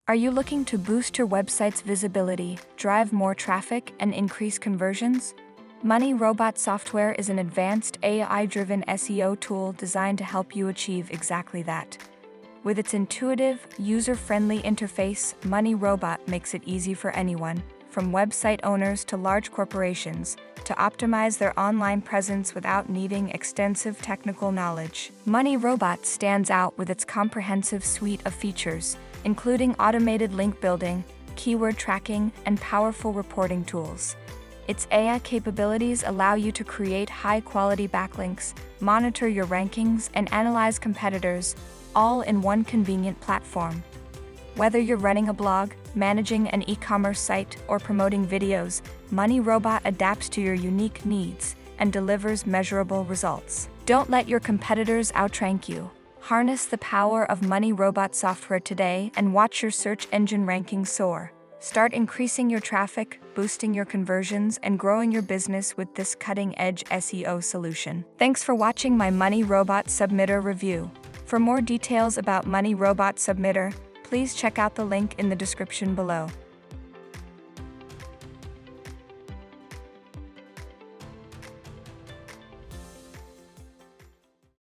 Are you looking to boost your website's visibility, drive more traffic, and increase conversions? Money Robot software is an advanced AI-driven SEO tool designed to help you achieve exactly that. With its intuitive, user-friendly interface, Money Robot makes it easy for anyone, from website owners to large corporations, to optimize their online presence without needing extensive technical knowledge. Money Robot stands out with its comprehensive suite of features, including automated link building, keyword tracking, and powerful reporting tools. Its AI capabilities allow you to create high-quality backlinks, monitor your rankings, and analyze competitors, all in one convenient platform. Whether you're running a blog, managing an e-commerce site, or promoting videos, Money Robot adapts to your unique needs and delivers measurable results. Don't let your competitors outrank you. Harness the power of Money Robot software today and watch your search engine rankings soar. Start increasing your traffic, boosting your conversions, and growing your business with this cutting-edge SEO solution. Thanks for watching my Money Robot Submitter review. For more details about Money Robot Submitter, please check out the link in the description below.